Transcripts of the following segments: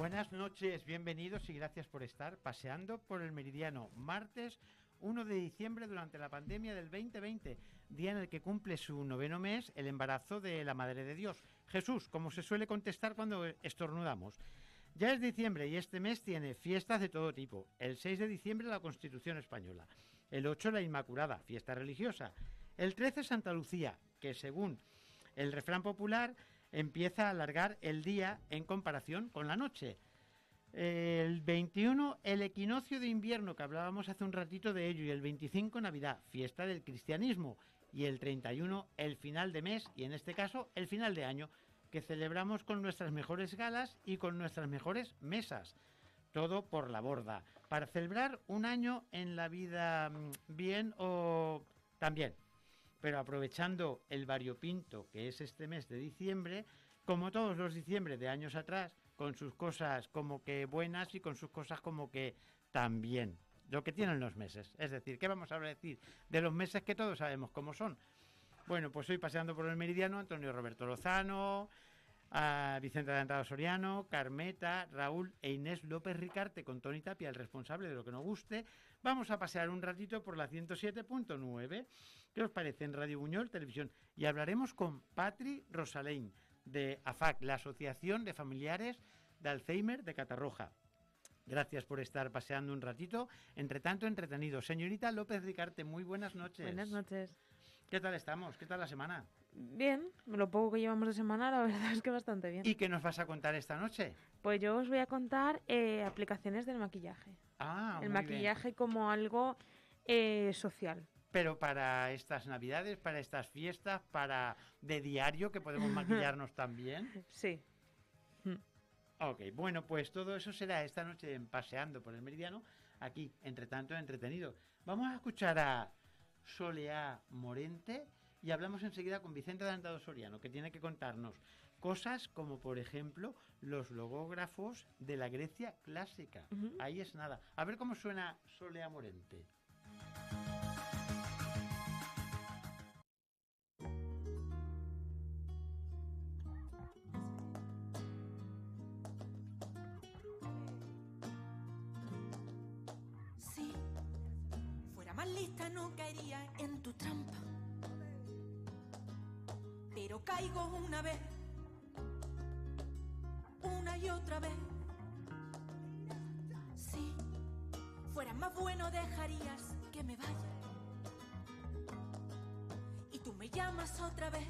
Buenas noches, bienvenidos y gracias por estar paseando por el Meridiano. Martes 1 de diciembre durante la pandemia del 2020, día en el que cumple su 9º mes el embarazo de la Madre de Dios. Jesús, como se suele contestar cuando estornudamos. Ya es diciembre y este mes tiene fiestas de todo tipo. El 6 de diciembre la Constitución Española. El 8 la Inmaculada, fiesta religiosa. El 13 Santa Lucía, que según el refrán popular empieza a alargar el día en comparación con la noche. El 21 el equinoccio de invierno, que hablábamos hace un ratito de ello, y el 25 Navidad, fiesta del cristianismo. Y el 31 el final de mes y en este caso el final de año, que celebramos con nuestras mejores galas y con nuestras mejores mesas. Todo por la borda. Para celebrar un año en la vida bien o también. Pero aprovechando el variopinto que es este mes de diciembre, como todos los diciembre de años atrás, con sus cosas como que buenas y con sus cosas como que también. Lo que tienen los meses. Es decir, ¿qué vamos a decir de los meses que todos sabemos cómo son? Bueno, pues hoy paseando por el Meridiano, Antonio Roberto Lozano, a Vicente Adelantado Soriano, Carmeta, Raúl e Inés López Ricarte con Toni Tapia, el responsable de lo que nos guste. Vamos a pasear un ratito por la 107.9. ¿Qué os parece? En Radio Buñol Televisión. Y hablaremos con Patri Rosalén, de AFAC, la Asociación de Familiares de Alzheimer de Catarroja. Gracias por estar paseando un ratito. Entre tanto, entretenido. Señorita López Ricarte, muy buenas noches. Buenas noches. ¿Qué tal estamos? ¿Qué tal la semana? Bien, lo poco que llevamos de semana, la verdad es que bastante bien. ¿Y qué nos vas a contar esta noche? Pues yo os voy a contar aplicaciones del maquillaje. El maquillaje bien. Como algo social. Pero para estas navidades, para estas fiestas, para de diario que podemos maquillarnos también. Sí. Ok, bueno, pues todo eso será esta noche en Paseando por el Meridiano, aquí, entre tanto, entretenido. Vamos a escuchar a Soleá Morente y hablamos enseguida con Vicente Adelantado Soriano, que tiene que contarnos cosas como, por ejemplo, los logógrafos de la Grecia clásica. Ahí es nada. A ver cómo suena Soleá Morente. Más lista no caería en tu trampa, pero caigo una vez, una y otra vez. Si fueras más bueno dejarías que me vaya, y tú me llamas otra vez,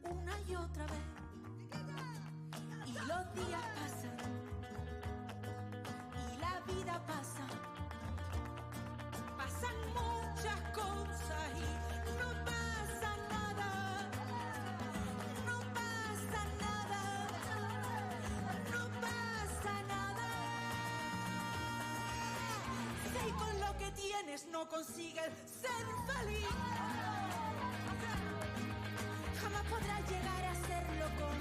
una y otra vez. Y los días pasan y la vida pasa. Pasan muchas cosas y no pasa nada, no pasa nada, no pasa nada. Si con lo que tienes no consigues ser feliz, jamás podrás llegar a serlo con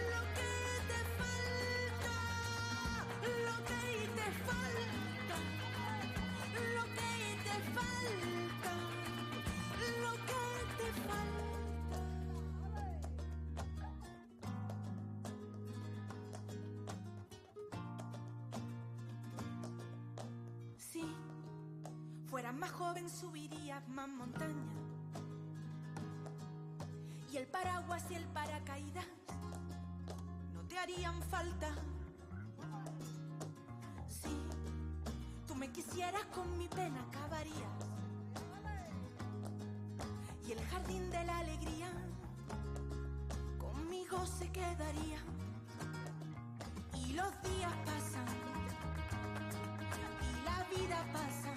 lo que te falta, lo que te falta, lo que falta, lo que te falta. Si fueras más joven subirías más montañas, y el paraguas y el paracaídas no te harían falta. Si tú me quisieras, con mi pena acabarías, y el jardín de la alegría conmigo se quedaría. Y los días pasan y la vida pasa,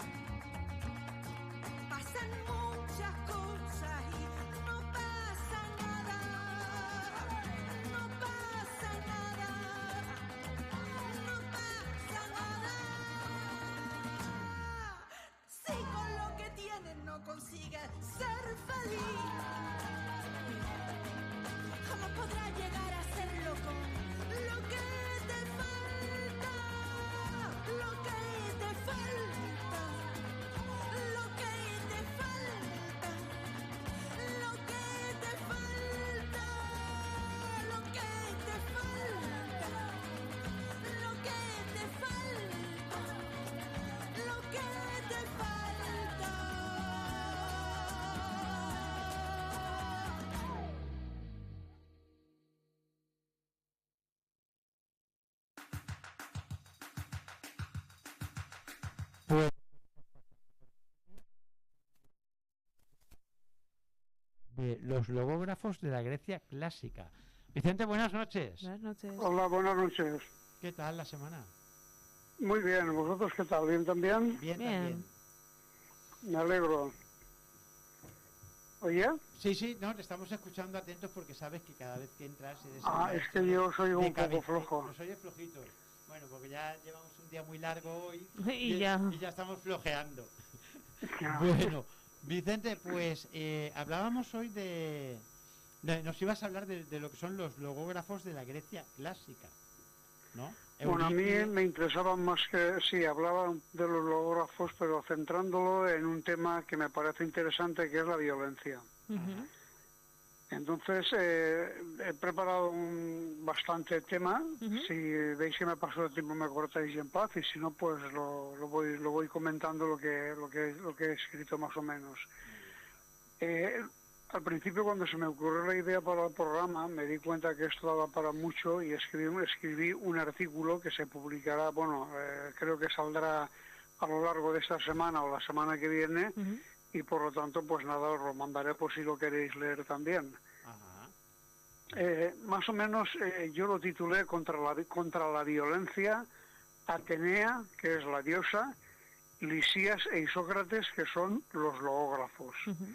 pasan muchas cosas y no pasa nada, no pasa nada, no pasa nada. Si con lo que tienes no consigues ser feliz, jamás podrás llegar a serlo con lo que te falta, Pues de los logógrafos de la Grecia clásica. Vicente, buenas noches. Buenas noches. Hola, buenas noches. ¿Qué tal la semana? Muy bien, ¿vosotros qué tal? ¿Bien también? Bien, Bien. también. Me alegro. ¿Oye? Sí, sí, no, te estamos escuchando atentos porque sabes que cada vez que entras eres Es que yo soy de un poco cabece- flojo. Nos oyes flojitos. Bueno, porque ya llevamos un día muy largo hoy Y ya. y ya estamos flojeando. Ya. Bueno, Vicente, pues hablábamos hoy nos ibas a hablar de lo que son los logógrafos de la Grecia clásica, ¿no? Bueno, a mí Eurípides. me interesaban más que, sí, hablaba de los logógrafos, pero centrándolo en un tema que me parece interesante, que es la violencia. Ujú. Entonces, he preparado bastante tema. Ujú. Si veis que me paso el tiempo, me cortáis en paz, y si no, pues lo voy comentando lo que he escrito más o menos. Al principio, cuando se me ocurrió la idea para el programa, me di cuenta que esto daba para mucho y escribí un artículo que se publicará, creo que saldrá a lo largo de esta semana o la semana que viene, Ujú. y por lo tanto, pues nada, os lo mandaré por si lo queréis leer también. Ajá. Más o menos yo lo titulé contra la violencia, Atenea, que es la diosa, Lisías e Isócrates, que son los logógrafos. Ujú.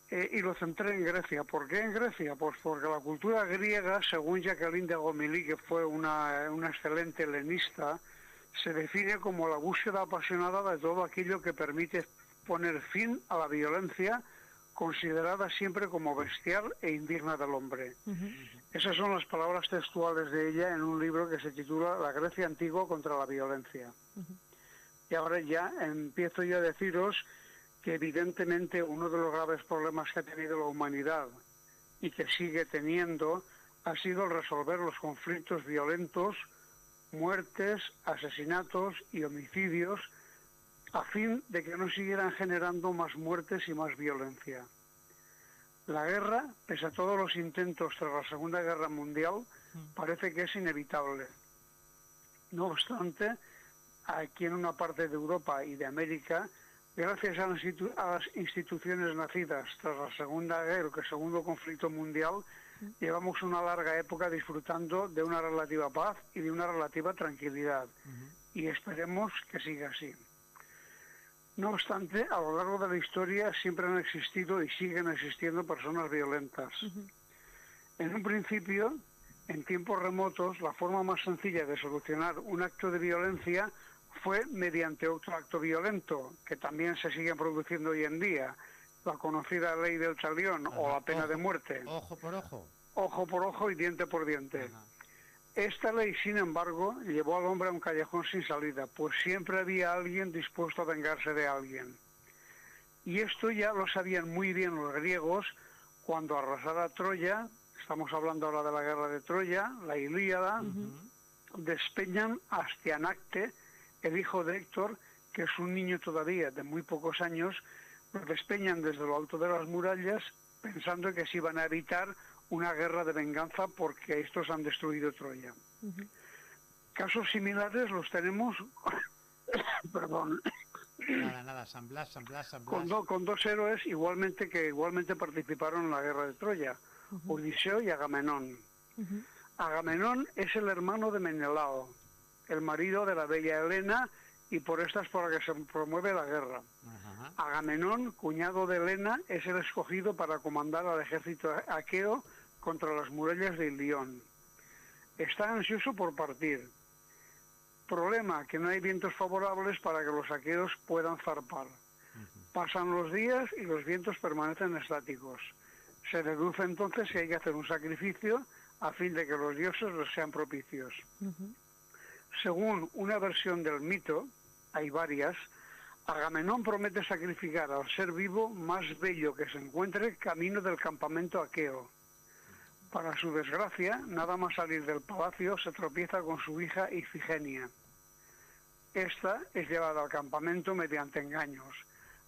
Y lo centré en Grecia. ¿Por qué en Grecia? Pues porque la cultura griega, según Jacqueline de Gomilly, que fue una excelente helenista, se define como la búsqueda apasionada de todo aquello que permite poner fin a la violencia, considerada siempre como bestial e indigna del hombre. Ujú. Esas son las palabras textuales de ella en un libro que se titula La Grecia antigua contra la violencia. Ujú. Y ahora ya empiezo yo a deciros que evidentemente uno de los graves problemas que ha tenido la humanidad y que sigue teniendo ha sido el resolver los conflictos violentos, muertes, asesinatos y homicidios, a fin de que no siguieran generando más muertes y más violencia. La guerra, pese a todos los intentos tras la Segunda Guerra Mundial, parece que es inevitable. No obstante, aquí en una parte de Europa y de América, gracias a las instituciones nacidas tras la Segunda Guerra, el Segundo Conflicto Mundial, llevamos una larga época disfrutando de una relativa paz y de una relativa tranquilidad. Y esperemos que siga así. No obstante, a lo largo de la historia siempre han existido y siguen existiendo personas violentas. Ujú. En un principio, en tiempos remotos, la forma más sencilla de solucionar un acto de violencia fue mediante otro acto violento, que también se sigue produciendo hoy en día, la conocida ley del talión o la pena de muerte, Ojo por ojo. ojo por ojo y diente por diente. Ajá. Esta ley, sin embargo, llevó al hombre a un callejón sin salida, pues siempre había alguien dispuesto a vengarse de alguien. Y esto ya lo sabían muy bien los griegos cuando arrasara Troya, estamos hablando ahora de la guerra de Troya, la Ilíada, despeñan a Astianacte, el hijo de Héctor, que es un niño todavía de muy pocos años, lo despeñan desde lo alto de las murallas pensando que se iban a evitar una guerra de venganza porque estos han destruido Troya. Ujú. Casos similares los tenemos perdón, Nada, San Blas. con dos héroes que igualmente participaron en la guerra de Troya, Odiseo y Agamenón. Ujú. Agamenón es el hermano de Menelao, el marido de la bella Helena, y por esta es por la que se promueve la guerra. Ajá. Agamenón, cuñado de Helena, es el escogido para comandar al ejército aqueo contra las murallas de Ilión. Está ansioso por partir. Problema, que no hay vientos favorables para que los aqueos puedan zarpar. Pasan los días y los vientos permanecen estáticos. Se deduce entonces que hay que hacer un sacrificio a fin de que los dioses les sean propicios. Ujú. Según una versión del mito, hay varias, Agamenón promete sacrificar al ser vivo más bello que se encuentre camino del campamento aqueo. Para su desgracia, nada más salir del palacio se tropieza con su hija Ifigenia. Esta es llevada al campamento mediante engaños.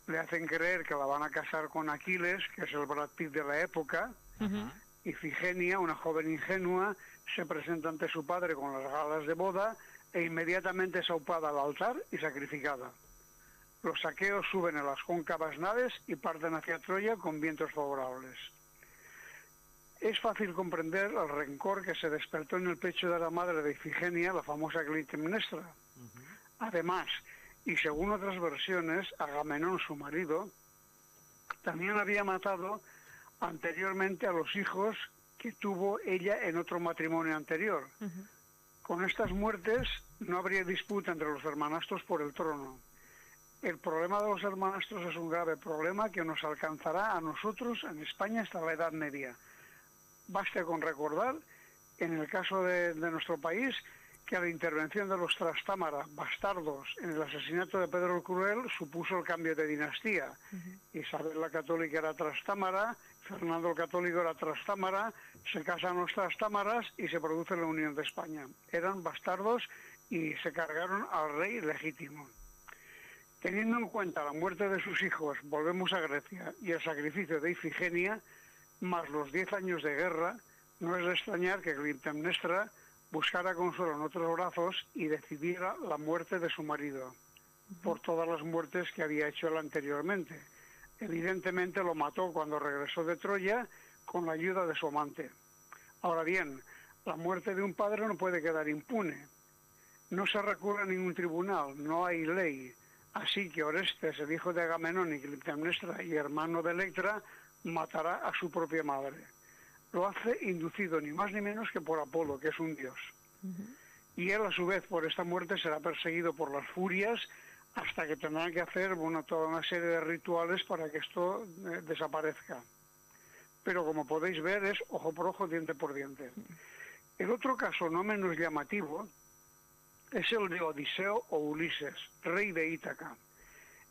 Le hacen creer que la van a casar con Aquiles, que es el Brad Pitt de la época. Ujú. Ifigenia, una joven ingenua, se presenta ante su padre con las galas de boda, e inmediatamente es aupada al altar y sacrificada. Los aqueos suben a las cóncavas naves y parten hacia Troya con vientos favorables. Es fácil comprender el rencor que se despertó en el pecho de la madre de Ifigenia, la famosa Clitemnestra. Además, y según otras versiones, Agamenón, su marido, también había matado anteriormente a los hijos que tuvo ella en otro matrimonio anterior. Con estas muertes no habría disputa entre los hermanastros por el trono. El problema de los hermanastros es un grave problema que nos alcanzará a nosotros en España hasta la Edad Media. Basta con recordar, en el caso de nuestro país, que la intervención de los Trastámara, bastardos, en el asesinato de Pedro el Cruel supuso el cambio de dinastía. Isabel la Católica era Trastámara, Fernando el Católico era Trastámara, se casan los Trastámaras y se produce la unión de España. Eran bastardos y se cargaron al rey legítimo. Teniendo en cuenta la muerte de sus hijos, volvemos a Grecia, y el sacrificio de Ifigenia, más los 10 años de guerra, no es de extrañar que Clitemnestra buscara consuelo en otros brazos y decidiera la muerte de su marido, por todas las muertes que había hecho él anteriormente. Evidentemente lo mató cuando regresó de Troya con la ayuda de su amante. Ahora bien, la muerte de un padre no puede quedar impune. No se recurre a ningún tribunal, no hay ley. Así que Orestes, el hijo de Agamenón y Clitemnestra y hermano de Electra, matará a su propia madre. Lo hace inducido ni más ni menos que por Apolo, que es un dios. Y él, a su vez, por esta muerte será perseguido por las furias hasta que tendrán que hacer toda una serie de rituales para que esto desaparezca. Pero como podéis ver, es ojo por ojo, diente por diente. El otro caso no menos llamativo es el de Odiseo o Ulises, rey de Ítaca.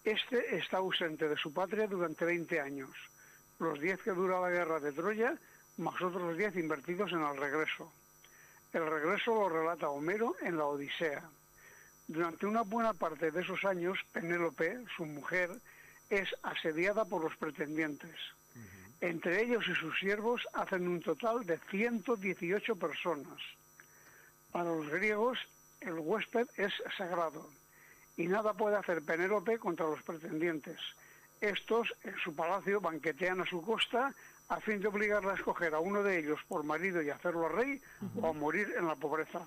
Este está ausente de su patria durante 20 años, los 10 que dura la guerra de Troya, más otros 10 invertidos en el regreso. El regreso lo relata Homero en la Odisea. Durante una buena parte de esos años, Penélope, su mujer, es asediada por los pretendientes. Entre ellos y sus siervos hacen un total de 118 personas. Para los griegos, el huésped es sagrado, y nada puede hacer Penélope contra los pretendientes. Estos, en su palacio, banquetean a su costa a fin de obligarla a escoger a uno de ellos por marido y hacerlo rey, o a morir en la pobreza.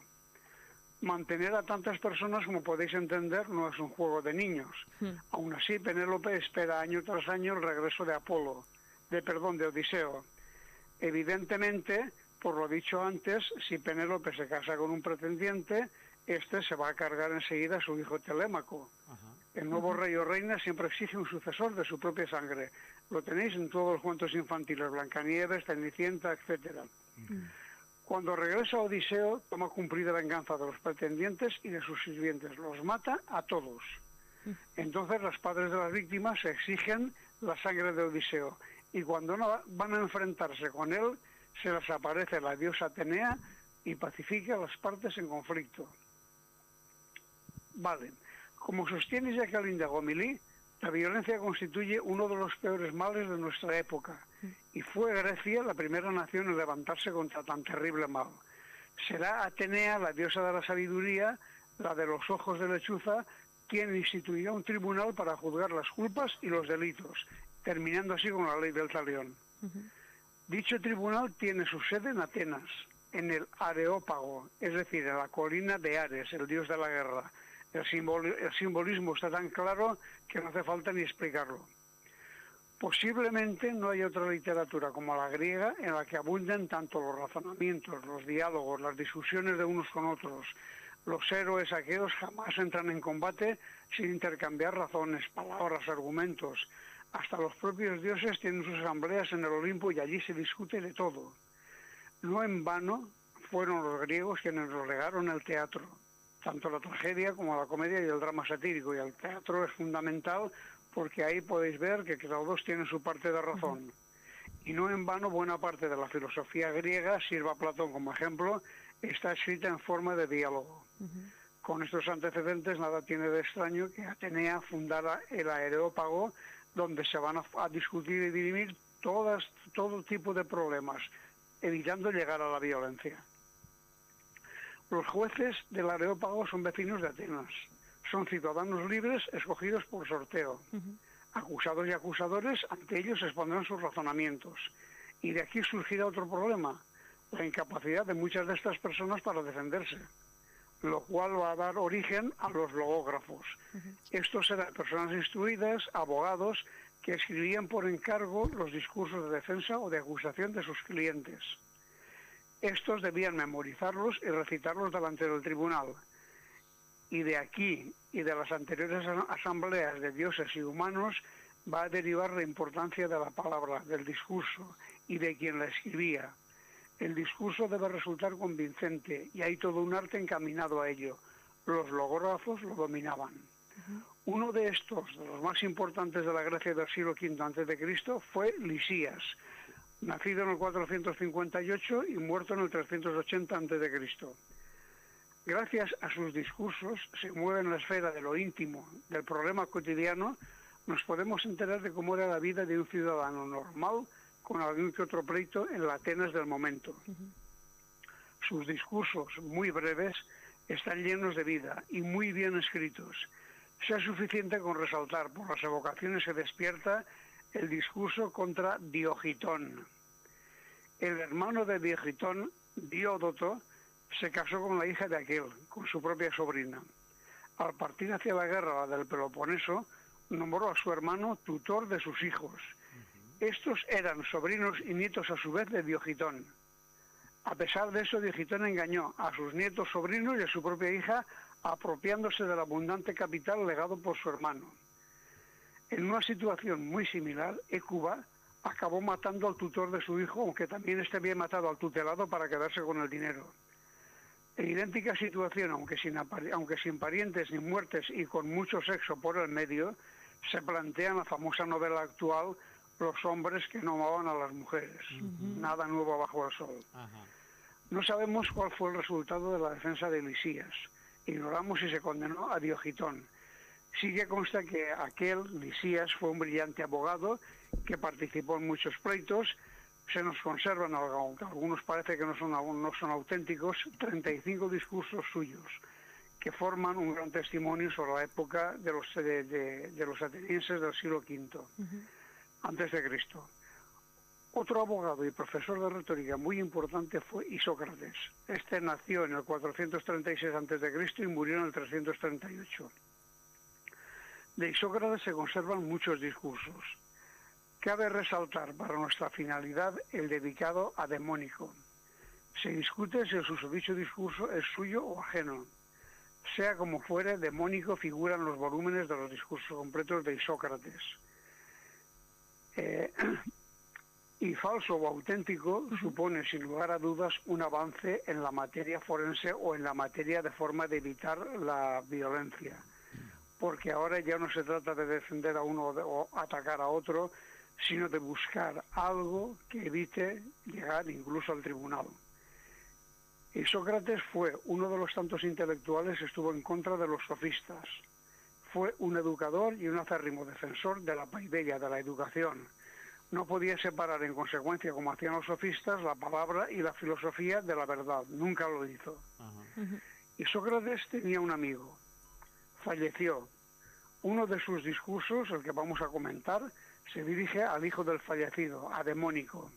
Mantener a tantas personas, como podéis entender, no es un juego de niños. Aún así, Penélope espera año tras año el regreso de de Odiseo. Evidentemente, por lo dicho antes, si Penélope se casa con un pretendiente, este se va a cargar enseguida a su hijo Telémaco. El nuevo rey o reina siempre exige un sucesor de su propia sangre. Lo tenéis en todos los cuentos infantiles, Blancanieves, Cenicienta, etcétera. Cuando regresa Odiseo, toma cumplida venganza de los pretendientes y de sus sirvientes. Los mata a todos. Entonces los padres de las víctimas exigen la sangre de Odiseo. Y cuando van a enfrentarse con él, se les aparece la diosa Atenea y pacifica a las partes en conflicto. Vale. Como sostiene Jacqueline de Gomilly, la violencia constituye uno de los peores males de nuestra época, y fue Grecia la primera nación en levantarse contra tan terrible mal. Será Atenea, la diosa de la sabiduría, la de los ojos de lechuza, quien instituirá un tribunal para juzgar las culpas y los delitos, terminando así con la ley del talión. Dicho tribunal tiene su sede en Atenas, en el Areópago, es decir, en la colina de Ares, el dios de la guerra. El simbolismo está tan claro que no hace falta ni explicarlo. Posiblemente no hay otra literatura como la griega en la que abunden tanto los razonamientos, los diálogos, las discusiones de unos con otros. Los héroes aqueos jamás entran en combate sin intercambiar razones, palabras, argumentos. Hasta los propios dioses tienen sus asambleas en el Olimpo y allí se discute de todo. No en vano fueron los griegos quienes nos legaron el teatro, tanto la tragedia como la comedia y el drama satírico, y el teatro es fundamental porque ahí podéis ver que los dos tienen su parte de razón. Y no en vano buena parte de la filosofía griega, sirva Platón como ejemplo, está escrita en forma de diálogo. Con estos antecedentes nada tiene de extraño que Atenea fundara el Areópago, donde se van a discutir y dirimir todo tipo de problemas, evitando llegar a la violencia. Los jueces del Areópago son vecinos de Atenas. Son ciudadanos libres escogidos por sorteo. Acusados y acusadores, ante ellos expondrán sus razonamientos. Y de aquí surgirá otro problema, la incapacidad de muchas de estas personas para defenderse, lo cual va a dar origen a los logógrafos. Estos eran personas instruidas, abogados, que escribían por encargo los discursos de defensa o de acusación de sus clientes. Estos debían memorizarlos y recitarlos delante del tribunal. Y de aquí y de las anteriores asambleas de dioses y humanos va a derivar la importancia de la palabra, del discurso y de quien la escribía. El discurso debe resultar convincente y hay todo un arte encaminado a ello. Los logógrafos lo dominaban. Uno de estos, de los más importantes de la Grecia del siglo V a.C., fue Lisías, nacido en el 458 y muerto en el 380 a.C. Gracias a sus discursos se mueve en la esfera de lo íntimo, del problema cotidiano, nos podemos enterar de cómo era la vida de un ciudadano normal con algún que otro pleito en la Atenas del momento. Sus discursos, muy breves, están llenos de vida y muy bien escritos. Sea suficiente con resaltar por las evocaciones que despierta el discurso contra Diogitón. El hermano de Diogitón, Diódoto, se casó con la hija de aquel, con su propia sobrina. Al partir hacia la guerra del Peloponeso, nombró a su hermano tutor de sus hijos. Estos eran sobrinos y nietos a su vez de Diogitón. A pesar de eso, Diogitón engañó a sus nietos sobrinos y a su propia hija, apropiándose del abundante capital legado por su hermano. En una situación muy similar, Hécuba acabó matando al tutor de su hijo, aunque también este había matado al tutelado para quedarse con el dinero. En idéntica situación, aunque sin parientes ni muertes y con mucho sexo por el medio, se plantea en la famosa novela actual Los hombres que no amaban a las mujeres. Nada nuevo bajo el sol. No sabemos cuál fue el resultado de la defensa de Lisías. Ignoramos si se condenó a Diogitón. Sí que consta que aquel, Lisías, fue un brillante abogado que participó en muchos pleitos. Se nos conservan, aunque algunos parece que no son auténticos, 35 discursos suyos, que forman un gran testimonio sobre la época de los atenienses del siglo V, antes de Cristo. Otro abogado y profesor de retórica muy importante fue Isócrates. Este nació en el 436 a.C. y murió en el 338. De Isócrates se conservan muchos discursos. Cabe resaltar para nuestra finalidad el dedicado a Demónico. Se discute si el susodicho discurso es suyo o ajeno. Sea como fuere, Demónico figura en los volúmenes de los discursos completos de Isócrates. Y falso o auténtico supone sin lugar a dudas un avance en la materia forense o en la materia de forma de evitar la violencia, porque ahora ya no se trata de defender a uno o atacar a otro, sino de buscar algo que evite llegar incluso al tribunal. Y Sócrates fue uno de los tantos intelectuales que estuvo en contra de los sofistas. Fue un educador y un acérrimo defensor de la paideia, de la educación. No podía separar en consecuencia, como hacían los sofistas, la palabra y la filosofía de la verdad. Nunca lo hizo. Y Sócrates tenía un amigo. Falleció. Uno de sus discursos, el que vamos a comentar, se dirige al hijo del fallecido, a Demónico,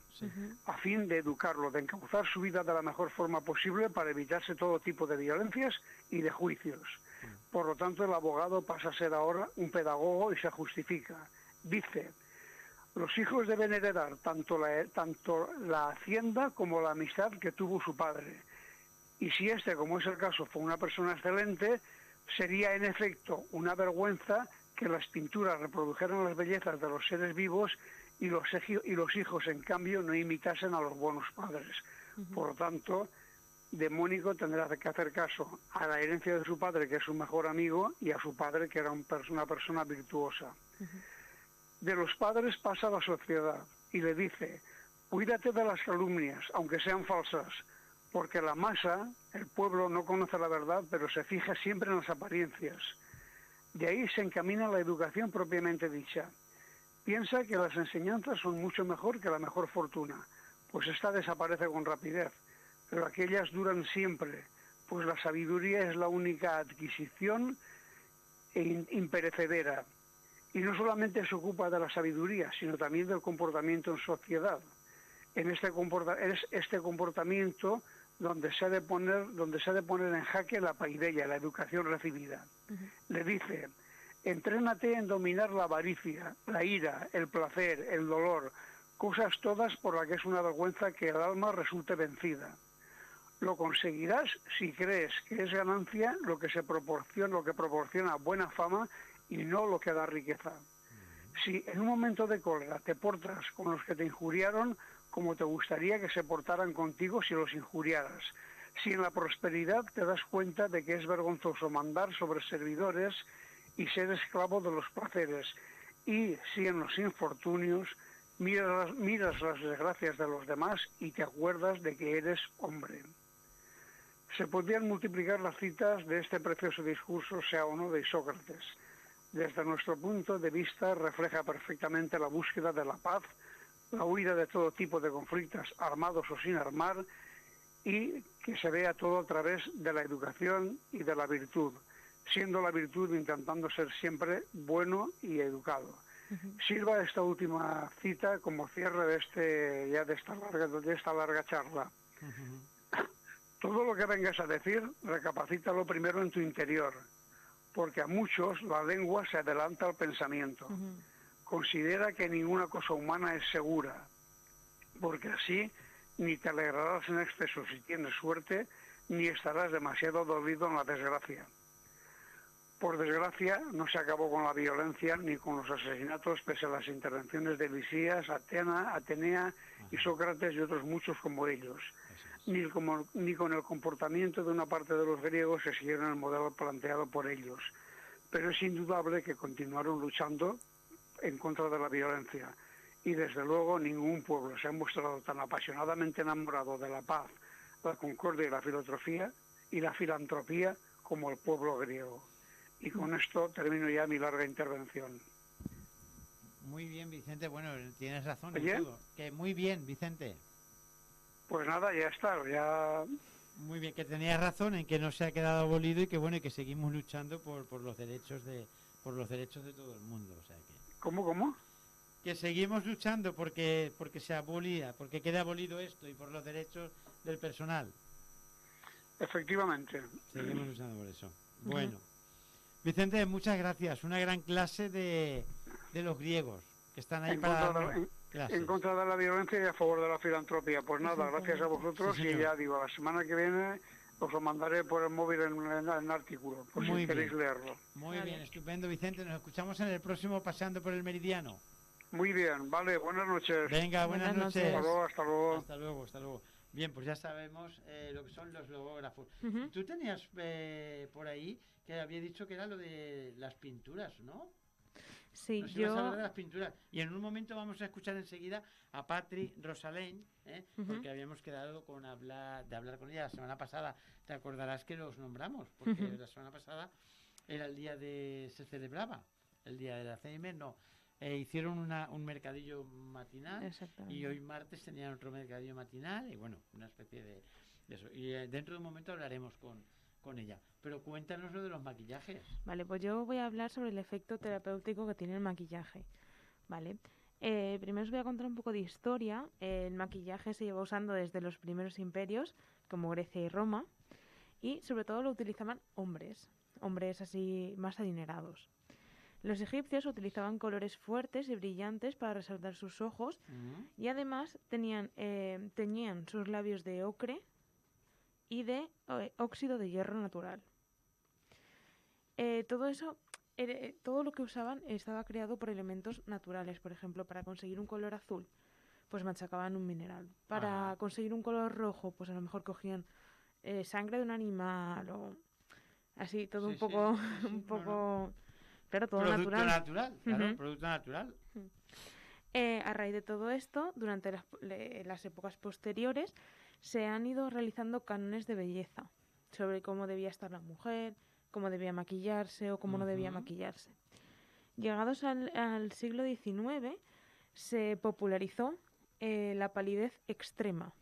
a fin de educarlo, de encauzar su vida de la mejor forma posible para evitarse todo tipo de violencias y de juicios. Por lo tanto, el abogado pasa a ser ahora un pedagogo y se justifica. Dice: los hijos deben heredar tanto la hacienda como la amistad que tuvo su padre. Y si este, como es el caso, fue una persona excelente, sería en efecto una vergüenza que las pinturas reprodujeran las bellezas de los seres vivos y los hijos, en cambio, no imitasen a los buenos padres. Por lo tanto, Demónico tendrá que hacer caso a la herencia de su padre, que es su mejor amigo, y a su padre, que era una persona virtuosa. De los padres pasa a la sociedad y le dice: cuídate de las calumnias, aunque sean falsas, porque la masa, el pueblo, no conoce la verdad, pero se fija siempre en las apariencias. De ahí se encamina la educación propiamente dicha. Piensa que las enseñanzas son mucho mejor que la mejor fortuna, pues esta desaparece con rapidez, pero aquellas duran siempre, pues la sabiduría es la única adquisición imperecedera. Y no solamente se ocupa de la sabiduría, sino también del comportamiento en sociedad. En este comportamiento donde se ha de poner en jaque la paideia, la educación recibida. Le dice: entrénate en dominar la avaricia, la ira, el placer, el dolor, cosas todas por las que es una vergüenza que el alma resulte vencida. Lo conseguirás si crees que es ganancia lo que proporciona buena fama y no lo que da riqueza. Si en un momento de cólera te portas con los que te injuriaron como te gustaría que se portaran contigo si los injuriaras. Si en la prosperidad te das cuenta de que es vergonzoso mandar sobre servidores y ser esclavo de los placeres. Y si en los infortunios miras las desgracias de los demás y te acuerdas de que eres hombre. Se podrían multiplicar las citas de este precioso discurso, sea o no de Sócrates. Desde nuestro punto de vista refleja perfectamente la búsqueda de la paz, la huida de todo tipo de conflictos, armados o sin armar, y que se vea todo a través de la educación y de la virtud, siendo la virtud intentando ser siempre bueno y educado. Sirva esta última cita como cierre de esta larga charla. Todo lo que vengas a decir, recapacítalo primero en tu interior, porque a muchos la lengua se adelanta al pensamiento. Considera que ninguna cosa humana es segura, porque así ni te alegrarás en exceso si tienes suerte, ni estarás demasiado dolido en la desgracia. Por desgracia, no se acabó con la violencia ni con los asesinatos, pese a las intervenciones de Lisías, Atenea y Sócrates y otros muchos como ellos. Ni con el comportamiento de una parte de los griegos se siguieron el modelo planteado por ellos. Pero es indudable que continuaron luchando en contra de la violencia. Y desde luego ningún pueblo se ha mostrado tan apasionadamente enamorado de la paz, la concordia y la filantropía como el pueblo griego. Y con esto termino ya mi larga intervención. Muy bien, Vicente. Bueno, tienes razón ¿Oye? en todo. Que muy bien, Vicente. Pues nada, ya está. Muy bien, que tenías razón en que no se ha quedado abolido y que bueno, y que seguimos luchando por los derechos de todo el mundo. O sea ¿Cómo? Que seguimos luchando porque se abolía, porque quede abolido esto y por los derechos del personal. Efectivamente. Seguimos luchando por eso. Bueno, Vicente, muchas gracias. Una gran clase de los griegos que están ahí en contra de la violencia y a favor de la filantropía. Pues nada, gracias a vosotros, sí, y ya digo, la semana que viene os lo mandaré por el móvil en artículo, por si queréis leerlo. Muy bien, estupendo, Vicente. Nos escuchamos en el próximo Paseando por el Meridiano. Muy bien, vale, buenas noches. Venga, buenas noches. Hasta luego. Hasta luego. Bien, pues ya sabemos lo que son los logógrafos. Tú tenías por ahí que había dicho que era lo de las pinturas, ¿no? Sí, Nos ibas a hablar de las pinturas. Y en un momento vamos a escuchar enseguida a Patri Rosalén, porque habíamos quedado de hablar con ella la semana pasada. Te acordarás que los nombramos, porque la semana pasada era el día se celebraba el día de la CM, no. Hicieron un mercadillo matinal y hoy martes tenían otro mercadillo matinal y bueno, una especie de eso. Y dentro de un momento hablaremos con ella. Pero cuéntanos lo de los maquillajes. Vale, pues yo voy a hablar sobre el efecto terapéutico que tiene el maquillaje. Vale. Primero os voy a contar un poco de historia. El maquillaje se lleva usando desde los primeros imperios, como Grecia y Roma, y sobre todo lo utilizaban hombres así más adinerados. Los egipcios utilizaban colores fuertes y brillantes para resaltar sus ojos y además teñían sus labios de ocre y de óxido de hierro natural. Todo lo que usaban estaba creado por elementos naturales. Por ejemplo, para conseguir un color azul, pues machacaban un mineral. Para conseguir un color rojo, pues a lo mejor cogían sangre de un animal o así, todo un poco... Claro, todo producto natural. Producto natural. A raíz de todo esto, durante las épocas posteriores, se han ido realizando cánones de belleza sobre cómo debía estar la mujer, cómo debía maquillarse o cómo no debía maquillarse. Llegados al siglo XIX, se popularizó la palidez extrema.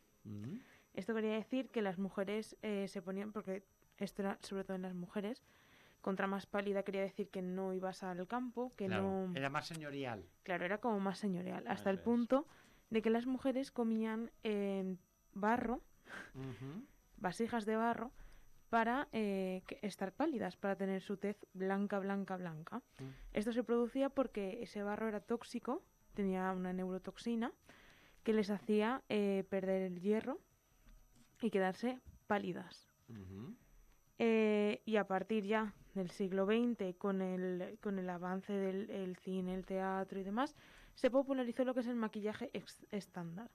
Esto quería decir que las mujeres se ponían, porque esto era sobre todo en las mujeres. Contra más pálida quería decir que no ibas al campo, que Claro, no... era más señorial. Claro, era como más señorial, hasta el Eso es. punto de que las mujeres comían barro, Ujú. vasijas de barro, para estar pálidas, para tener su tez blanca, blanca, blanca. Mm. Esto se producía porque ese barro era tóxico, tenía una neurotoxina que les hacía perder el hierro y quedarse pálidas. Ujú. Y a partir ya del siglo XX, con el avance del cine, el teatro y demás, se popularizó lo que es el maquillaje estándar.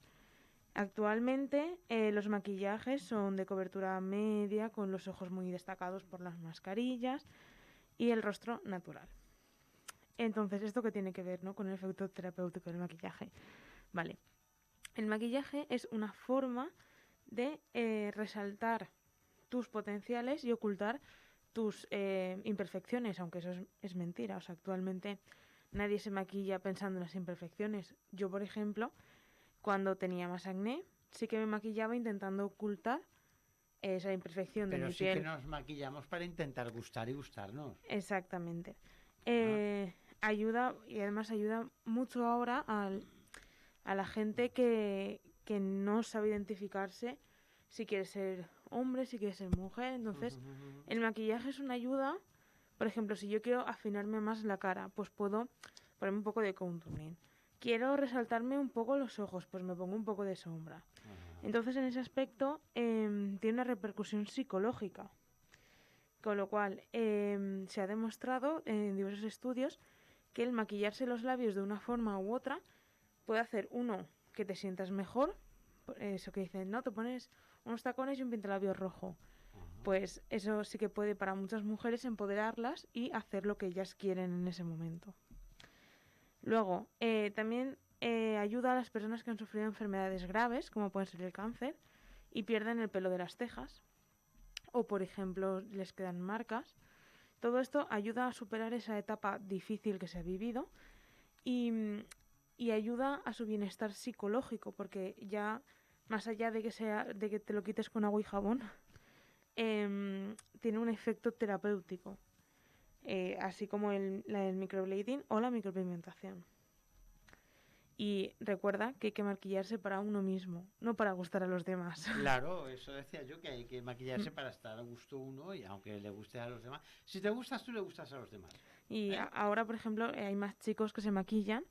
Actualmente los maquillajes son de cobertura media, con los ojos muy destacados por las mascarillas y el rostro natural. Entonces, ¿esto qué tiene que ver, ¿no?, con el efecto terapéutico del maquillaje? Vale. El maquillaje es una forma de resaltar tus potenciales y ocultar tus imperfecciones, aunque eso es mentira. O sea, actualmente nadie se maquilla pensando en las imperfecciones. Yo, por ejemplo, cuando tenía más acné, sí que me maquillaba intentando ocultar esa imperfección de Pero mi sí piel. que nos maquillamos para intentar gustar y gustarnos. Exactamente. Ayuda, y además ayuda mucho ahora a la gente que no sabe identificarse si quiere ser hombre, si quiere ser mujer. Entonces, el maquillaje es una ayuda. Por ejemplo, si yo quiero afinarme más la cara, pues puedo ponerme un poco de contouring. Quiero resaltarme un poco los ojos, pues me pongo un poco de sombra. Entonces, en ese aspecto, tiene una repercusión psicológica. Con lo cual, se ha demostrado en diversos estudios que el maquillarse los labios de una forma u otra puede hacer, uno, que te sientas mejor. Eso que dicen, ¿no? Te pones unos tacones y un pintalabios rojo. Pues eso sí que puede para muchas mujeres empoderarlas y hacer lo que ellas quieren en ese momento. Luego, también ayuda a las personas que han sufrido enfermedades graves, como pueden ser el cáncer, y pierden el pelo de las cejas. O, por ejemplo, les quedan marcas. Todo esto ayuda a superar esa etapa difícil que se ha vivido y ayuda a su bienestar psicológico, porque ya, más allá de que te lo quites con agua y jabón, tiene un efecto terapéutico, así como el microblading o la micropigmentación. Y recuerda que hay que maquillarse para uno mismo, no para gustar a los demás. Claro, eso decía yo, que hay que maquillarse para estar a gusto uno y aunque le guste a los demás. Si te gustas tú, le gustas a los demás. Y ahora, por ejemplo, hay más chicos que se maquillan,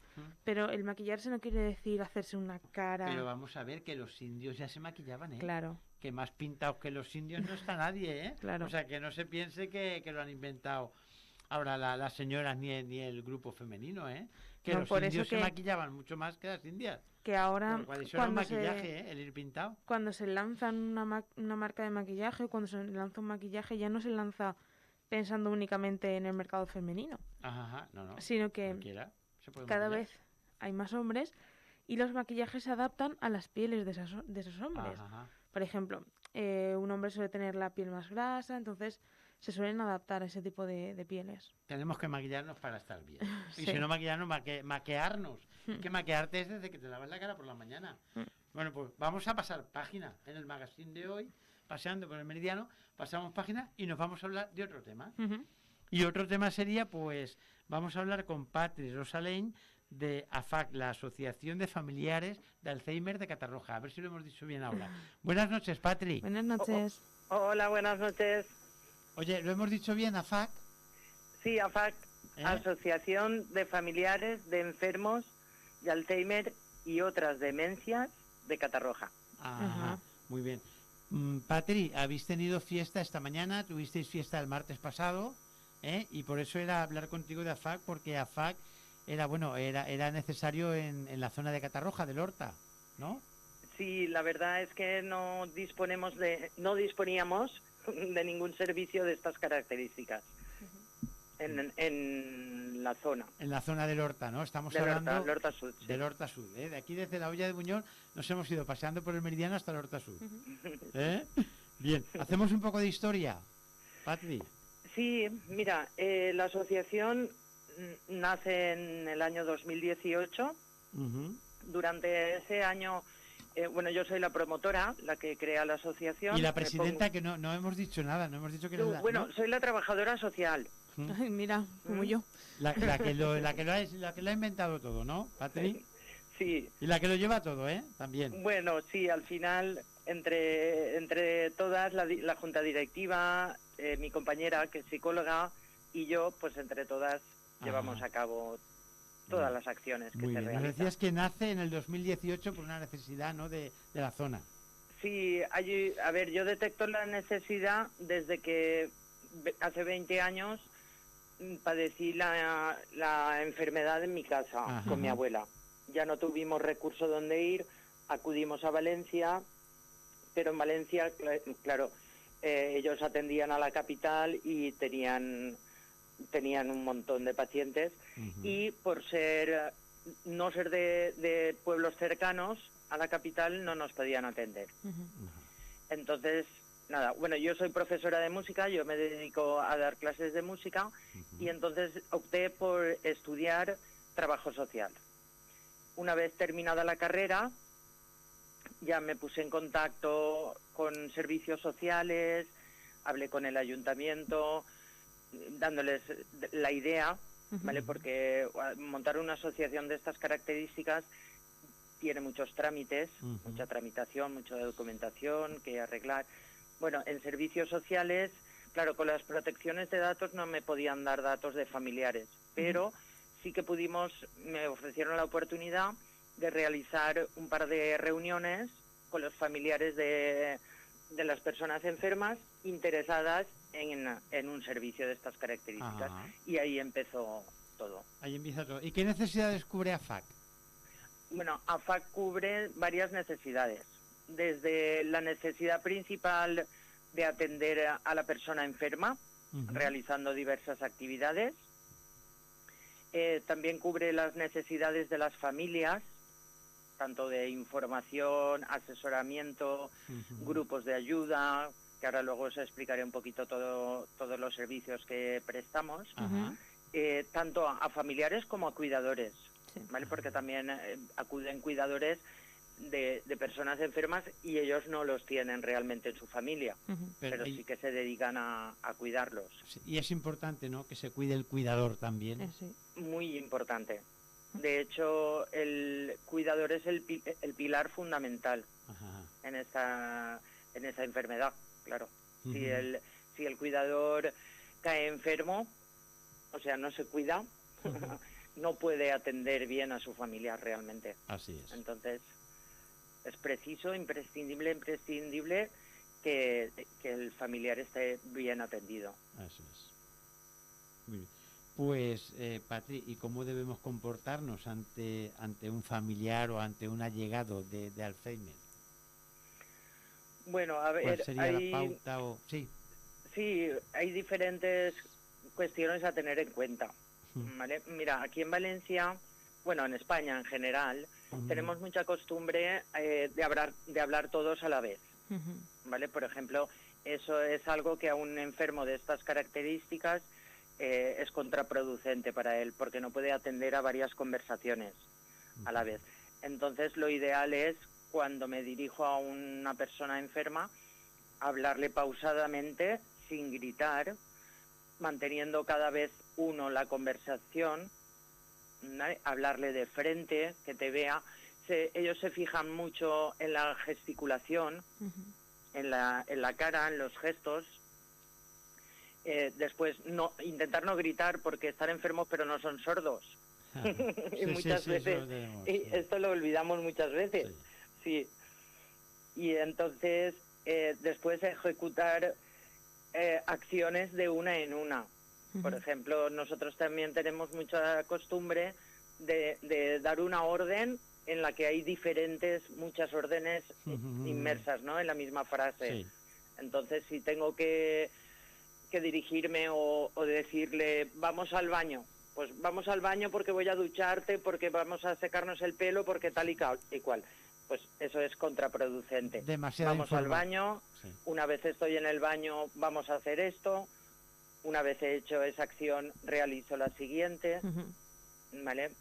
pero el maquillarse no quiere decir hacerse una cara. Pero vamos a ver que los indios ya se maquillaban, ¿eh? Claro. Que más pintados que los indios no está nadie, ¿eh? Claro. O sea, que no se piense que lo han inventado ahora las señoras ni el grupo femenino, ¿eh? Que No, los por indios eso se maquillaban mucho más que las indias. Que ahora, Lo cual eso era un maquillaje, ¿eh? El ir pintado. Cuando se lanzan una marca de maquillaje, cuando se lanza un maquillaje, ya no se lanza pensando únicamente en el mercado femenino. Ajá, no. Sino que se puede cada maquillar. vez hay más hombres y los maquillajes se adaptan a las pieles de esos hombres. Ajá. Por ejemplo, un hombre suele tener la piel más grasa, entonces se suelen adaptar a ese tipo de pieles. Tenemos que maquillarnos para estar bien. Sí. Y si no maquillarnos, maquearnos. Que maquearte es desde que te lavas la cara por la mañana. Bueno, pues vamos a pasar página en el magazine de hoy, paseando por el Meridiano, pasamos página y nos vamos a hablar de otro tema. Y otro tema sería, pues, vamos a hablar con Patri Rosaleñ de AFAC, la Asociación de Familiares de Alzheimer de Catarroja. A ver si lo hemos dicho bien ahora. Buenas noches, Patri. Buenas noches. Hola, buenas noches. Oye, ¿lo hemos dicho bien, AFAC? Sí, AFAC, Asociación de Familiares de Enfermos de Alzheimer y otras demencias de Catarroja. Ajá. Muy bien. Patri, habéis tenido fiesta esta mañana, tuvisteis fiesta el martes pasado, y por eso era hablar contigo de AFAC, porque AFAC era necesario en la zona de Catarroja, del Horta, ¿no? Sí, la verdad es que no disponíamos de ningún servicio de estas características en la zona. En la zona del Horta, ¿no? Estamos del hablando Horta, del Horta Sud. Sí. Del Horta Sud, ¿eh? De aquí desde la Olla de Buñol nos hemos ido paseando por el Meridiano hasta el Horta Sud. Bien, hacemos un poco de historia, Patri. Sí, mira, la asociación nace en el año 2018. Durante ese año Bueno, yo soy la promotora, la que crea la asociación. Y la presidenta, que no hemos dicho nada, no hemos dicho que eres Bueno, ¿no? soy la trabajadora social. Ay, mira, como yo. La que lo ha inventado todo, ¿no, Patri? Sí. Y la que lo lleva todo, ¿eh? También. Bueno, sí, al final, entre todas, la junta directiva, mi compañera, que es psicóloga, y yo, pues entre todas, llevamos a cabo todas las acciones que Muy se bien. Nos realizan. decías que nace en el 2018 por una necesidad, ¿no?, de la zona. Sí, a ver, yo detecto la necesidad desde que hace 20 años padecí la enfermedad en mi casa con mi abuela. Ya no tuvimos recurso donde ir, acudimos a Valencia, pero en Valencia, claro, ellos atendían a la capital y tenían un montón de pacientes y por no ser de pueblos cercanos a la capital no nos podían atender. Entonces, nada, bueno, yo soy profesora de música, yo me dedico a dar clases de música y entonces opté por estudiar trabajo social. Una vez terminada la carrera, ya me puse en contacto con servicios sociales, hablé con el ayuntamiento, dándoles la idea, ¿vale? Porque montar una asociación de estas características tiene muchos trámites, mucha tramitación, mucha documentación que arreglar. Bueno, en servicios sociales, claro, con las protecciones de datos no me podían dar datos de familiares, pero sí que me ofrecieron la oportunidad de realizar un par de reuniones con los familiares de las personas enfermas interesadas en un servicio de estas características. Y ahí empezó todo. Ahí empieza todo. ¿Y qué necesidades cubre AFAC? Bueno, AFAC cubre varias necesidades. Desde la necesidad principal de atender a la persona enferma, realizando diversas actividades. También cubre las necesidades de las familias, tanto de información, asesoramiento, grupos de ayuda, que ahora luego os explicaré un poquito todos los servicios que prestamos, tanto a familiares como a cuidadores, ¿vale? Porque también acuden cuidadores de personas enfermas y ellos no los tienen realmente en su familia, pero sí que se dedican a cuidarlos. Y es importante, ¿no?, que se cuide el cuidador también. Muy importante. De hecho, el cuidador es el pilar fundamental en esa enfermedad, claro. Si el cuidador cae enfermo, o sea, no se cuida, no puede atender bien a su familia realmente. Así es. Entonces, es preciso, imprescindible que el familiar esté bien atendido. Así es. Muy bien. Pues, Patri, ¿y cómo debemos comportarnos ante un familiar o ante un allegado de Alzheimer? Bueno, a ver, ¿cuál sería la pauta? Sí, hay diferentes cuestiones a tener en cuenta, ¿vale? Mira, aquí en Valencia, bueno, en España en general, tenemos mucha costumbre de hablar todos a la vez, ¿vale? Por ejemplo, eso es algo que a un enfermo de estas características es contraproducente para él, porque no puede atender a varias conversaciones a la vez. Entonces, lo ideal es, cuando me dirijo a una persona enferma, hablarle pausadamente, sin gritar, manteniendo cada vez uno la conversación, ¿vale? Hablarle de frente, que te vea. Ellos se fijan mucho en la gesticulación, en la cara, en los gestos. Después, intentar no gritar, porque están enfermos pero no son sordos. Y muchas veces esto lo olvidamos muchas veces. Sí. Y entonces, después ejecutar acciones de una en una. Por ejemplo, nosotros también tenemos mucha costumbre de dar una orden en la que hay muchas órdenes inmersas, ¿no?, en la misma frase. Entonces, si tengo que dirigirme o decirle, vamos al baño, pues vamos al baño porque voy a ducharte, porque vamos a secarnos el pelo, porque tal y cual. Pues eso es contraproducente. Vamos al baño, una vez estoy en el baño, vamos a hacer esto, una vez he hecho esa acción, realizo la siguiente, ¿vale?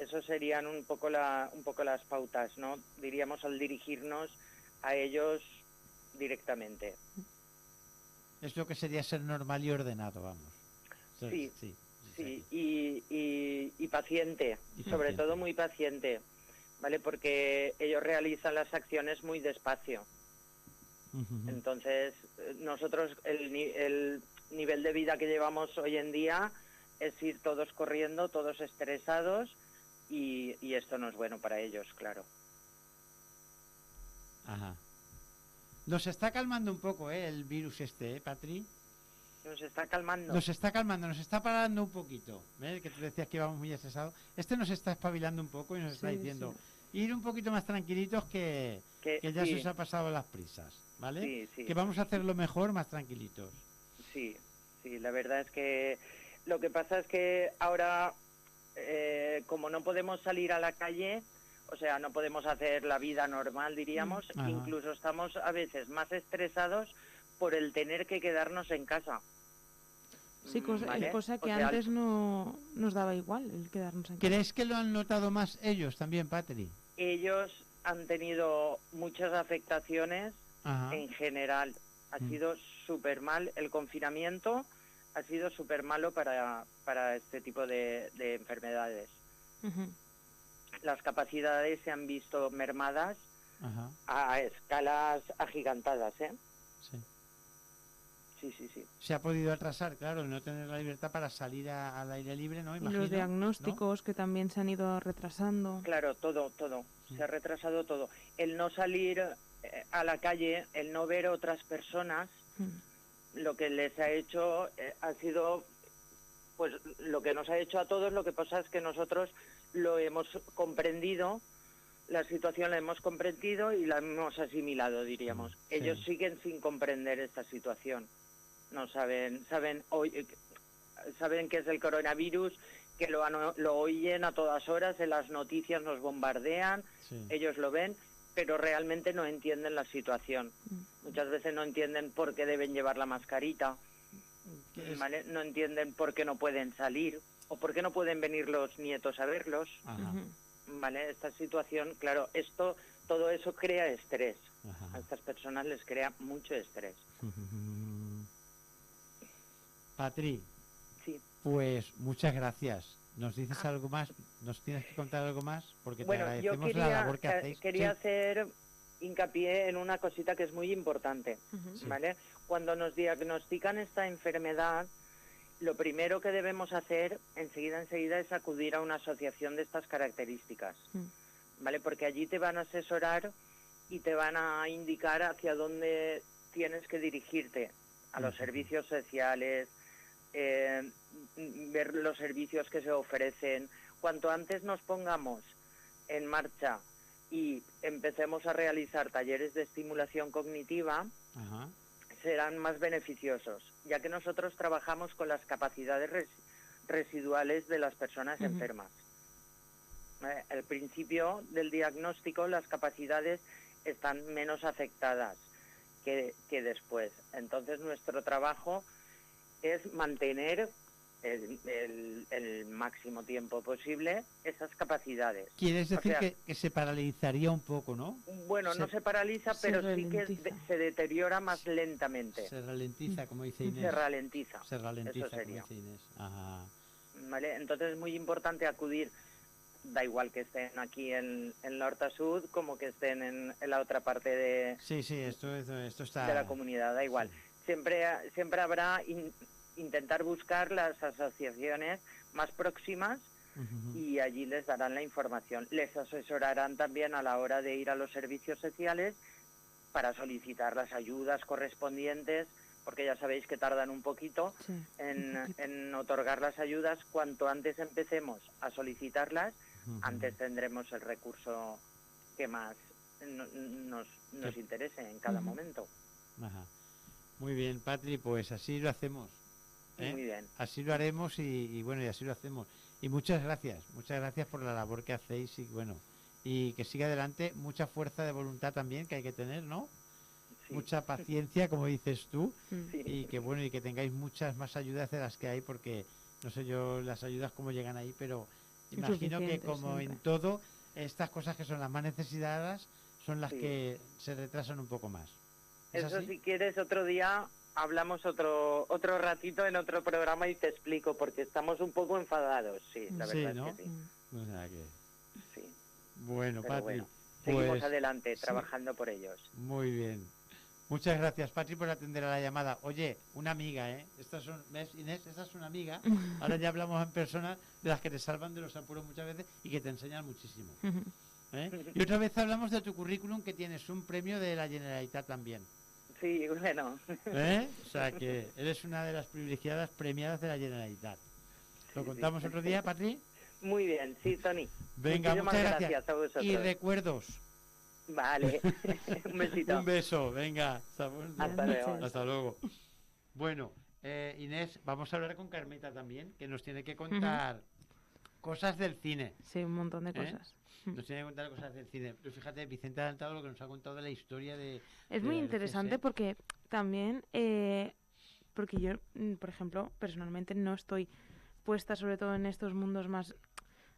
Eso serían un poco las pautas, ¿no? Diríamos al dirigirnos a ellos directamente. Es lo que sería ser normal y ordenado, vamos. Sí, sí. Y paciente, sobre todo muy paciente, ¿vale? Porque ellos realizan las acciones muy despacio. Entonces, nosotros el nivel de vida que llevamos hoy en día es ir todos corriendo, todos estresados, y esto no es bueno para ellos, claro. Ajá. Nos está calmando un poco, el virus este, Patri. Nos está calmando. Nos está calmando, nos está parando un poquito. ¿Ves? Que tú decías que íbamos muy estresados. Este nos está espabilando un poco y nos está diciendo ir un poquito más tranquilitos que ya se os ha pasado las prisas, ¿vale? Que vamos a hacerlo mejor, más tranquilitos. Sí, la verdad es que lo que pasa es que ahora, como no podemos salir a la calle, o sea, no podemos hacer la vida normal, diríamos, incluso estamos a veces más estresados por el tener que quedarnos en casa. Sí, cosa que antes no nos daba igual, el quedarnos en casa. ¿Crees que lo han notado más ellos también, Patri? Ellos han tenido muchas afectaciones en general. Ha sido súper mal. El confinamiento ha sido súper malo para este tipo de enfermedades. Las capacidades se han visto mermadas a escalas agigantadas, ¿eh? Sí. Se ha podido atrasar, claro, el no tener la libertad para salir al aire libre, ¿no? Imagino, y los diagnósticos, ¿no? Que también se han ido retrasando. Claro, todo. Se ha retrasado todo. El no salir a la calle, el no ver otras personas, lo que les ha hecho ha sido, pues lo que nos ha hecho a todos. Lo que pasa es que nosotros lo hemos comprendido, la situación la hemos comprendido y la hemos asimilado, diríamos. Ellos siguen sin comprender esta situación. No saben que es el coronavirus, que lo oyen a todas horas, en las noticias nos bombardean, ellos lo ven, pero realmente no entienden la situación. Muchas veces no entienden por qué deben llevar la mascarita, ¿vale? No entienden por qué no pueden salir, o por qué no pueden venir los nietos a verlos. ¿Vale? Esta situación, claro, todo eso crea estrés. A estas personas les crea mucho estrés. Patri, pues muchas gracias. ¿Nos dices algo más? ¿Nos tienes que contar algo más? Porque te agradecemos la labor que hacéis. Quería hacer hincapié en una cosita que es muy importante, ¿vale? Cuando nos diagnostican esta enfermedad, lo primero que debemos hacer enseguida es acudir a una asociación de estas características, ¿vale? Porque allí te van a asesorar y te van a indicar hacia dónde tienes que dirigirte, a los servicios sociales, ver los servicios que se ofrecen. Cuanto antes nos pongamos en marcha y empecemos a realizar talleres de estimulación cognitiva, serán más beneficiosos, ya que nosotros trabajamos con las capacidades residuales de las personas enfermas. Al principio del diagnóstico las capacidades están menos afectadas que después. Entonces nuestro trabajo es mantener el máximo tiempo posible esas capacidades. ¿Quieres decir que se paralizaría un poco, no? Bueno, no se paraliza, pero sí que se deteriora más lentamente. Se ralentiza, como dice Inés. Se ralentiza. Eso sería. Como dice Inés. ¿Vale? Entonces es muy importante acudir, da igual que estén aquí en la Horta Sud como que estén en la otra parte de esto está de la comunidad, da igual. Siempre habrá intentar buscar las asociaciones más próximas y allí les darán la información. Les asesorarán también a la hora de ir a los servicios sociales para solicitar las ayudas correspondientes, porque ya sabéis que tardan un poquito en otorgar las ayudas. Cuanto antes empecemos a solicitarlas, antes tendremos el recurso que más nos interese en cada momento. Muy bien, Patri, pues así lo hacemos. Muy bien. Así lo haremos y bueno, y así lo hacemos. Y muchas gracias por la labor que hacéis y bueno, y que siga adelante. Mucha fuerza de voluntad también que hay que tener, ¿no? Mucha paciencia, como dices tú, y que bueno, y que tengáis muchas más ayudas de las que hay, porque no sé yo las ayudas cómo llegan ahí, pero Imagino que como siempre. en todo, estas cosas que son las más necesitadas son las que se retrasan un poco más. ¿Es Eso así? si quieres otro día hablamos otro ratito en otro programa y te explico, porque estamos un poco enfadados, sí, la Sí, verdad ¿no? es que sí. O sea que... Sí. Bueno, Pero Patri, bueno, seguimos pues adelante sí. trabajando por ellos. Muy bien. Muchas gracias, Patri, por atender a la llamada. Oye, una amiga, ¿eh? ¿Ves, Inés? Esta es una amiga. Ahora ya hablamos en persona de las que te salvan de los apuros muchas veces y que te enseñan muchísimo. ¿Eh? Y otra vez hablamos de tu currículum, que tienes un premio de la Generalitat también. Sí, bueno. ¿Eh? O sea que eres una de las privilegiadas premiadas de la Generalitat. ¿Lo contamos otro día, Patri? Muy bien, sí, Tony. Venga, Muchísimas muchas gracias. a vosotros. Y recuerdos. Vale, un besito. Un beso, venga. Hasta luego. Hasta luego. Bueno, Inés, vamos a hablar con Carmeta también, que nos tiene que contar cosas del cine. Sí, un montón de cosas. Nos tiene que contar cosas del cine. Pero fíjate, Vicente Adelantado lo que nos ha contado de la historia de... Es de muy la interesante LCS. porque también, porque yo, por ejemplo, personalmente no estoy puesta sobre todo en estos mundos más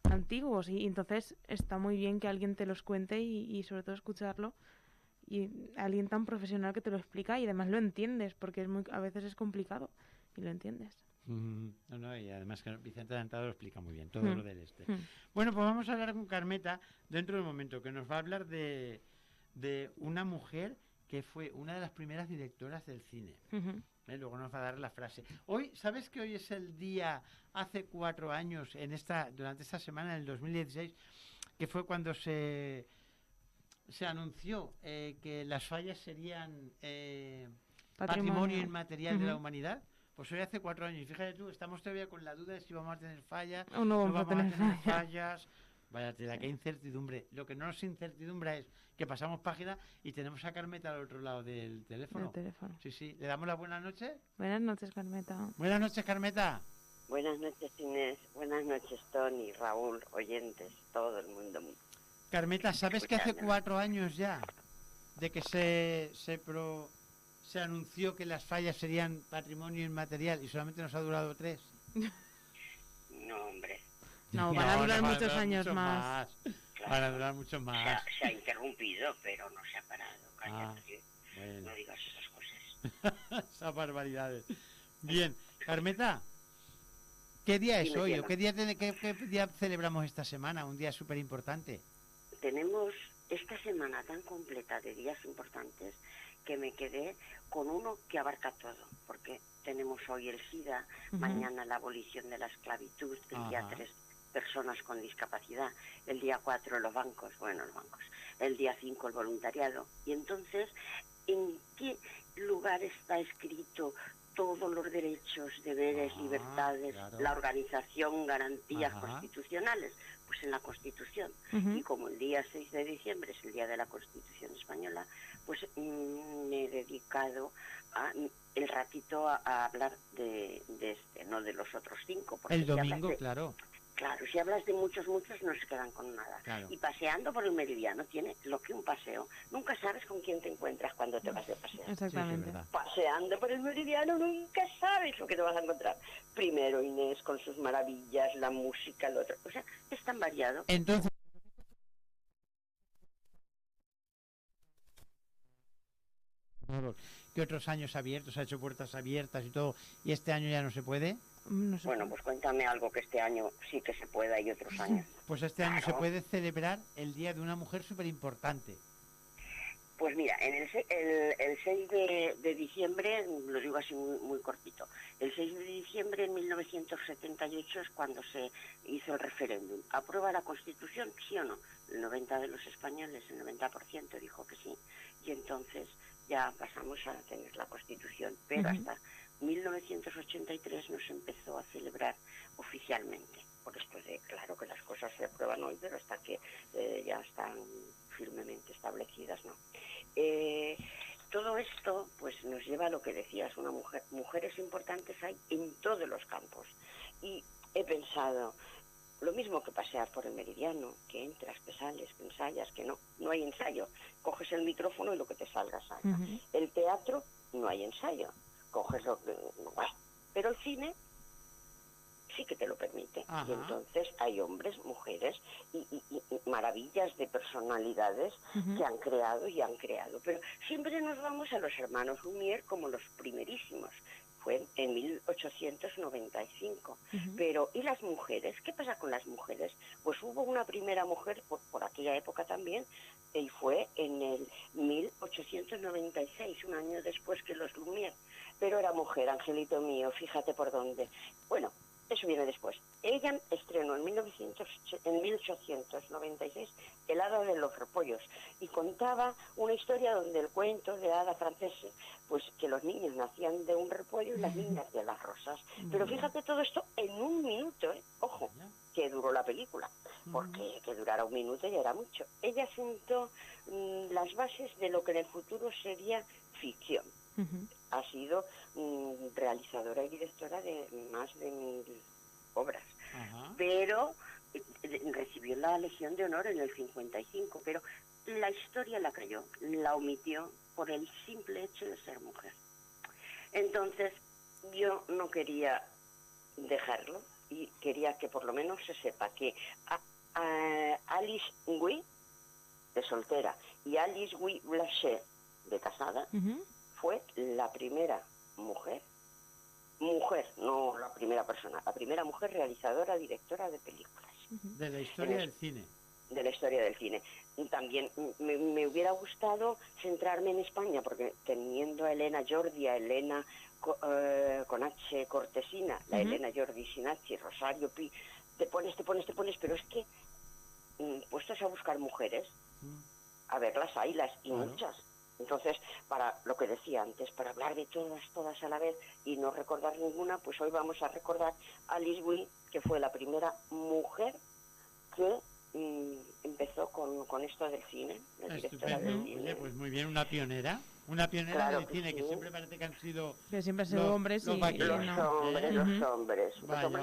antiguos y entonces está muy bien que alguien te los cuente y sobre todo escucharlo y alguien tan profesional que te lo explica y además lo entiendes porque a veces es complicado y lo entiendes. No, y además que Vicente Adelantado lo explica muy bien, todo lo del este. Mm. Bueno, pues vamos a hablar con Carmeta dentro de un momento, que nos va a hablar de una mujer que fue una de las primeras directoras del cine. Ujú. Luego nos va a dar la frase. Hoy, ¿sabes que hoy es el día, hace 4 años, durante esta semana, en el 2016, que fue cuando se anunció que las fallas serían patrimonio inmaterial de la humanidad? Pues hoy hace 4 años. Y fíjate tú, estamos todavía con la duda de si vamos a tener fallas O no vamos a tener fallas. Vaya tela, qué incertidumbre. Lo que no nos incertidumbre es que pasamos página y tenemos a Carmeta al otro lado del teléfono. Sí, sí. ¿Le damos la buena noche? Buenas noches, Carmeta. Buenas noches, Carmeta. Buenas noches, Inés. Buenas noches, Tony, Raúl, oyentes, todo el mundo. Carmeta, ¿sabes que hace 4 años ya de que se anunció que las fallas serían patrimonio inmaterial y solamente nos ha durado 3? No, hombre. No, van a durar van a muchos durar años mucho más. Claro. Van a durar mucho más. Se ha interrumpido, pero no se ha parado. Cállate, Bueno. no digas esas cosas. Esas barbaridades. Bien, Carmeta, ¿qué día es Dime, hoy? cielo. ¿O qué día celebramos esta semana? Un día súper importante. Tenemos esta semana tan completa de días importantes que me quedé con uno que abarca todo, porque tenemos hoy el SIDA, mañana la abolición de la esclavitud, el día 3 personas con discapacidad, el día 4 los bancos, el día 5 el voluntariado. Y entonces, ¿en qué lugar está escrito todos los derechos, deberes, libertades, claro. la organización, garantías constitucionales? Pues en la Constitución. Y como el día 6 de diciembre es el día de la Constitución española, pues me he dedicado el ratito a hablar de este, no de los otros 5. Porque El domingo, claro. Claro, si hablas de muchos no se quedan con nada. Claro. Y paseando por el Meridiano tiene lo que un paseo. Nunca sabes con quién te encuentras cuando te vas de paseo. Exactamente. Sí, Paseando por el Meridiano nunca sabes lo que te vas a encontrar. Primero Inés con sus maravillas, la música, el otro. O sea, es tan variado. Entonces, ¿qué otros años abiertos? Ha hecho puertas abiertas y todo, y este año ya no se puede. No sé. Bueno, pues cuéntame algo que este año sí que se pueda y otros años. Pues este año se Claro. puede celebrar el día de una mujer súper importante. Pues mira, en el 6 de diciembre, lo digo así muy cortito, el 6 de diciembre de 1978 es cuando se hizo el referéndum. ¿Aprueba la Constitución, sí o no? El 90% de los españoles, el 90% dijo que sí. Y entonces ya pasamos a tener la Constitución, pero hasta 1983 no se empezó a celebrar oficialmente. Por esto de, claro que las cosas se aprueban hoy, pero hasta que ya están firmemente establecidas, ¿no? Todo esto pues nos lleva a lo que decías, mujeres importantes hay en todos los campos. Y he pensado, lo mismo que pasear por el Meridiano, que entras, que sales, que ensayas, que no hay ensayo. Coges el micrófono y lo que te salga salga. El teatro, no hay ensayo. Coges lo que... Pero el cine sí que te lo permite. Y entonces hay hombres, mujeres y maravillas de personalidades que han creado y han creado. Pero siempre nos vamos a los hermanos Lumière como los primerísimos. Fue en 1895. Pero, ¿y las mujeres? ¿Qué pasa con las mujeres? Pues hubo una primera mujer por aquella época también, y fue en el 1896, un año después que los Lumière. Pero era mujer, angelito mío, fíjate por dónde. Bueno, eso viene después. Ella estrenó en 1896 El hada de los repollos y contaba una historia donde el cuento de hada francés, pues que los niños nacían de un repollo y las niñas de las rosas. Pero fíjate todo esto en un minuto, ojo, que duró la película, porque que durara un minuto ya era mucho. Ella sentó las bases de lo que en el futuro sería ficción. Ha sido realizadora y directora de más de 1000 obras, pero recibió la Legión de Honor en el 55, pero la historia la cayó, la omitió por el simple hecho de ser mujer. Entonces yo no quería dejarlo y quería que por lo menos se sepa que Alice Guy, de soltera, y Alice Guy Blanchet, de casada, fue la primera mujer, no la primera persona, la primera mujer realizadora, directora de películas. De la historia del cine. De la historia del cine. Y también me hubiera gustado centrarme en España, porque teniendo a Elena Jordi, a Elena con H Cortesina, la Elena Jordi sin H, Rosario Pi, te pones, pero es que puestos a buscar mujeres, a verlas, haylas y muchas. Entonces, para lo que decía antes, para hablar de todas a la vez y no recordar ninguna, pues hoy vamos a recordar a Alice Guy, que fue la primera mujer que empezó con esto del cine, la directora del cine. Oye, pues muy bien, una pionera Claro del cine, que siempre parece que han sido... Que siempre han sido hombres los hombres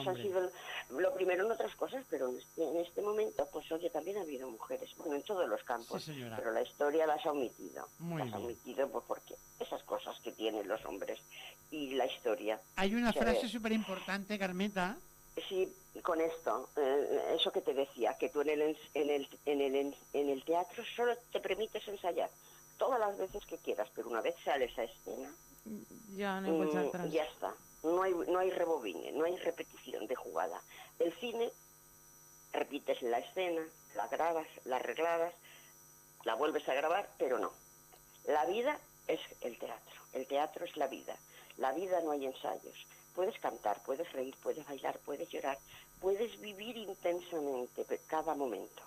han sido lo primero en otras cosas, pero en este momento, pues oye, también ha habido mujeres, bueno, en todos los campos, pero la historia las ha omitido. Ha omitido pues, porque esas cosas que tienen los hombres y la historia. Hay una frase súper importante, Carmeta. Sí, con esto, eso que te decía, que tú en el teatro solo te permites ensayar todas las veces que quieras, pero una vez sales a escena, ya no hay vuelta atrás. Ya está, no hay rebobine, no hay repetición de jugada. El cine, repites la escena, la grabas, la arreglas, la vuelves a grabar, pero no. La vida es el teatro es la vida no hay ensayos. Puedes cantar, puedes reír, puedes bailar, puedes llorar, puedes vivir intensamente cada momento,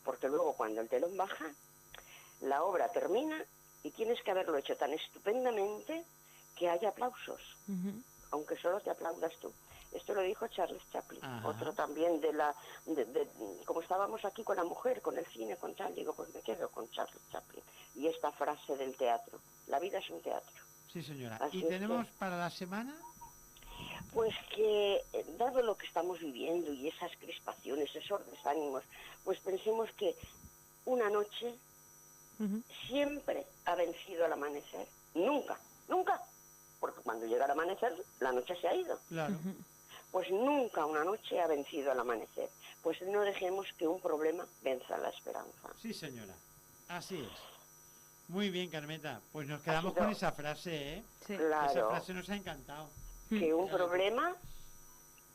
porque luego cuando el telón baja, la obra termina y tienes que haberlo hecho tan estupendamente que haya aplausos, aunque solo te aplaudas tú. Esto lo dijo Charles Chaplin, otro también de como estábamos aquí con la mujer, con el cine, con tal, digo, pues me quedo con Charles Chaplin. Y esta frase del teatro, la vida es un teatro. Sí, señora. Así ¿Y tenemos para la semana? Pues que, dado lo que estamos viviendo y esas crispaciones, esos desánimos, pues pensemos que una noche siempre ha vencido al amanecer. Nunca, porque cuando llega el amanecer, la noche se ha ido. Claro. Pues nunca una noche ha vencido al amanecer. Pues no dejemos que un problema venza la esperanza. Sí, señora. Así es. Muy bien, Carmeta. Pues nos quedamos con esa frase, ¿eh? Sí. Claro. Esa frase nos ha encantado. Que un problema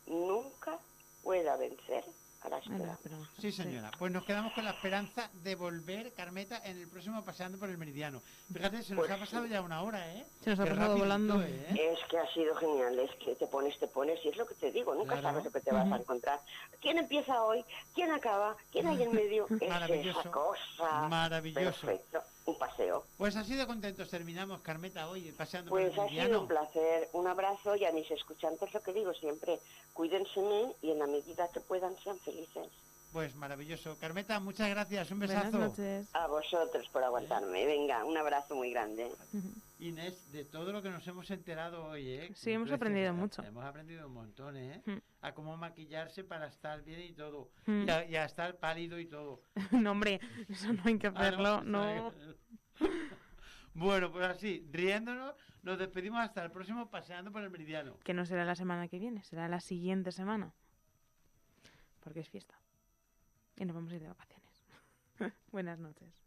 nunca pueda vencer a la esperanza. Sí, señora. Pues nos quedamos con la esperanza de volver, Carmeta, en el próximo Paseando por el Meridiano. Fíjate, se nos ha pasado ya una hora, ¿eh? Se nos ha Qué pasado rapidito, volando. Es que ha sido genial, es que te pones, y es lo que te digo, nunca sabes lo que te vas a encontrar. ¿Quién empieza hoy? ¿Quién acaba? ¿Quién hay en medio? Maravilloso. Es esa cosa. Maravilloso. Perfecto, un paseo. Pues así de contentos terminamos, Carmeta, hoy Paseando Pues por el ha sido Meridiano. un placer, un abrazo y a mis escuchantes lo que digo siempre, cuídense y en la medida que puedan sean felices. Pues maravilloso. Carmeta, muchas gracias, un besazo. Buenas noches. A vosotros por aguantarme, venga, un abrazo muy grande. Inés, de todo lo que nos hemos enterado hoy, ¿eh? Sí, hemos aprendido mucho. Hemos aprendido un montón, ¿eh? A cómo maquillarse para estar bien y todo. Y a estar pálido y todo. No, hombre, eso no hay que hacerlo, no. Bueno, pues así, riéndonos, nos despedimos hasta el próximo Paseando por el Meridiano. Que no será la semana que viene, será la siguiente semana. porque es fiesta. Y nos vamos a ir de vacaciones. Buenas noches.